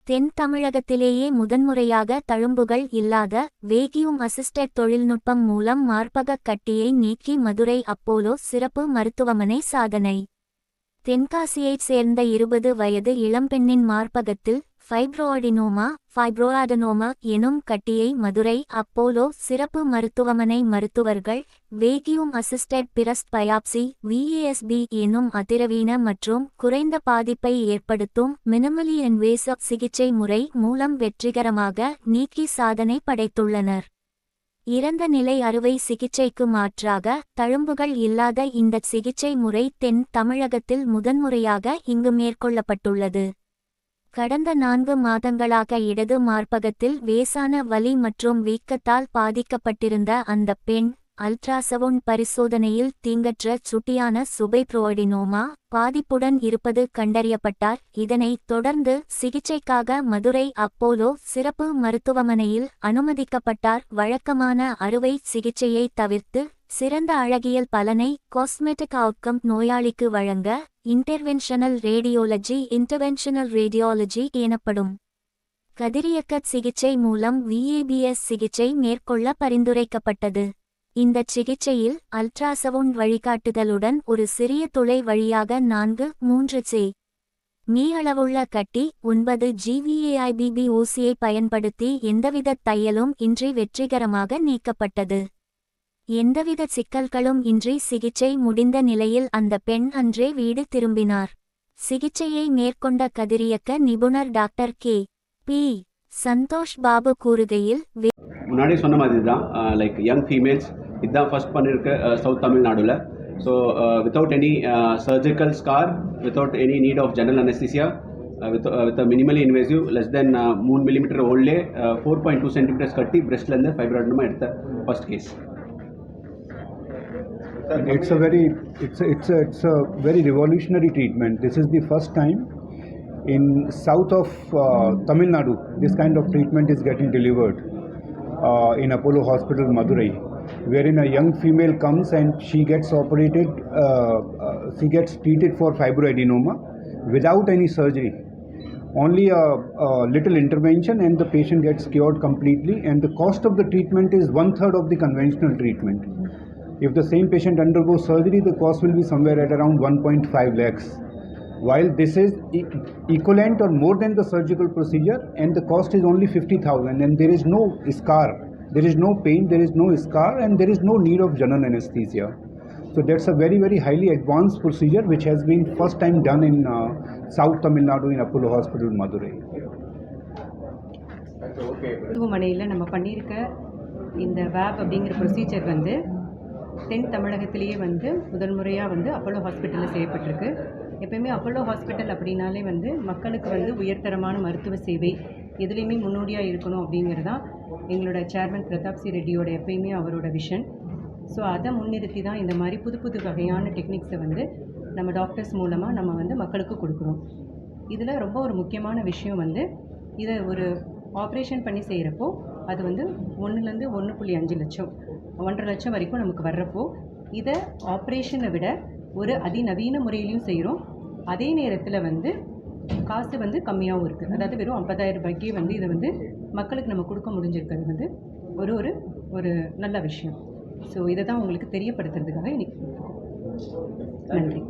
தென் தமிழகத்திலேயே முதன்முறையாக தழும்புகள் இல்லாத வேக்யூம் அசிஸ்டட் தொழில்நுட்பம் மூலம் மார்பகக் கட்டியை நீக்கி மதுரை அப்போலோ சிறப்பு மருத்துவமனை சாதனை. தென்காசியைச் சேர்ந்த 20 வயது இளம்பெண்ணின் மார்பகத்தில் ஃபைப்ரோஅடெனோமா எனும் கட்டியை மதுரை அப்போலோ சிறப்பு மருத்துவமனை மருத்துவர்கள் vacuum assisted breast biopsy VASB எனும் அதிநவீன மற்றும் குறைந்த பாதிப்பை ஏற்படுத்தும் மினிமலி இன்வேசிவ் சிகிச்சை முறை மூலம் வெற்றிகரமாக நீக்கி சாதனை படைத்துள்ளனர். இறந்த நிலை அறுவை சிகிச்சைக்கு மாற்றாக தழும்புகள் இல்லாத இந்த சிகிச்சை முறை தென் தமிழகத்தில் முதன்முறையாக இங்கு மேற்கொள்ளப்பட்டுள்ளது. கடந்த 4 மாதங்களாக இடது மார்பகத்தில் லேசான வலி மற்றும் வீக்கத்தால் பாதிக்கப்பட்டிருந்த அந்த பெண் அல்ட்ராசவுண்ட் பரிசோதனையில் தீங்கற்ற சுட்டியான ஃபைப்ரோஅடெனோமா பாதிப்புடன் இருப்பது கண்டறியப்பட்டார். இதனைத் தொடர்ந்து சிகிச்சைக்காக மதுரை அப்போலோ சிறப்பு மருத்துவமனையில் அனுமதிக்கப்பட்டார். வழக்கமான அறுவை சிகிச்சையை தவிர்த்து சிறந்த அழகியல் பலனை காஸ்மெட்டிக் அவுட்கம் நோயாளிக்கு வழங்க இன்டர்வென்ஷனல் ரேடியாலஜி எனப்படும் கதிரியக்க சிகிச்சை மூலம் VABS சிகிச்சை மேற்கொள்ள பரிந்துரைக்கப்பட்டது. இந்த சிகிச்சையில் அல்ட்ராசவுண்ட் வழிகாட்டுதலுடன் ஒரு சிறிய துளை வழியாக 4-3 மீ அளவுள்ள கட்டி 9 GVAIBB ஊசியை பயன்படுத்தி எந்தவித தையலும் இன்றி வெற்றிகரமாக நீக்கப்பட்டது. எந்தவித சிக்கல்களும் இன்றி சிகிச்சை முடிந்த நிலையில் அந்த பெண் அன்றே வீடு திரும்பினார். சிகிச்சையை மேற்கொண்ட கதிரியக்க நிபுணர் டாக்டர் K.P. சந்தோஷ் பாபு கூறுகையில், முன்னாடி சொன்ன மாதிரி தான் லைக் யங் ஃபீமேல்ஸ் இதுதான் ஃபர்ஸ்ட் பண்ணியிருக்க சவுத் தமிழ்நாடுல. So without any surgical scar, without any need of general anaesthesia, with a minimally invasive less than 3 millimeter ஓல்லே 4.2 centimeters கட்டி பிரெஸ்ட்லேருந்து ஃபைப்ரோஅடெனோமா எடுத்த first case. It's a very revolutionary treatment. This is the first time in south of Tamil Nadu this kind of treatment is getting delivered in Apollo Hospital Madurai, wherein a young female comes and she gets operated, she gets treated for fibroadenoma without any surgery. Only a little intervention and the patient gets cured completely, and the cost of the treatment is 1/3 of the conventional treatment. If the same patient undergoes surgery, the cost will be somewhere at around 1.5 lakhs. While this is equivalent or more than the surgical procedure, and the cost is only 50,000, and there is no scar, there is no pain, there is no scar, and there is no need of general anesthesia. So that's a very, very highly advanced procedure which has been first time done in South Tamil Nadu in Apollo Hospital Madurai. மருத்துவமனையில் நம்ம பண்ணியிருக்க இந்த vape அப்படிங்கிற procedure தென் தமிழகத்திலேயே முதன்முறையாக Apollo ஹாஸ்பிட்டலில் செய்யப்பட்டிருக்கு. எப்போயுமே அப்போலோ ஹாஸ்பிட்டல் அப்படின்னாலே மக்களுக்கு உயர்தரமான மருத்துவ சேவை எதுலேயுமே முன்னோடியாக இருக்கணும் அப்படிங்கிறது தான் எங்களோட சேர்மன் பிரதாப் சி ரெட்டியோட எப்பயுமே அவரோட விஷன். ஸோ அதை முன்னிறுத்தி தான் இந்த மாதிரி புது புது வகையான டெக்னிக்ஸை நம்ம டாக்டர்ஸ் மூலமாக நம்ம மக்களுக்கு கொடுக்குறோம். இதில் ரொம்ப ஒரு முக்கியமான விஷயம் இதை ஒரு ஆப்ரேஷன் பண்ணி செய்கிறப்போ அது 1லேருந்து 1.5 லட்சம் 1.5 லட்சம் வரைக்கும் நமக்கு வர்றப்போ இதை ஆப்ரேஷனை விட ஒரு அதிநவீன முறையிலையும் செய்கிறோம். அதே நேரத்தில் காசு கம்மியாகவும் இருக்குது. அதாவது வெறும் 50,000 ரூபாய்க்கே இதை மக்களுக்கு நம்ம கொடுக்க முடிஞ்சிருக்கிறது ஒரு நல்ல விஷயம். ஸோ இதை தான் உங்களுக்கு தெரியப்படுத்துறதுக்காக இன்னைக்கு. நன்றி.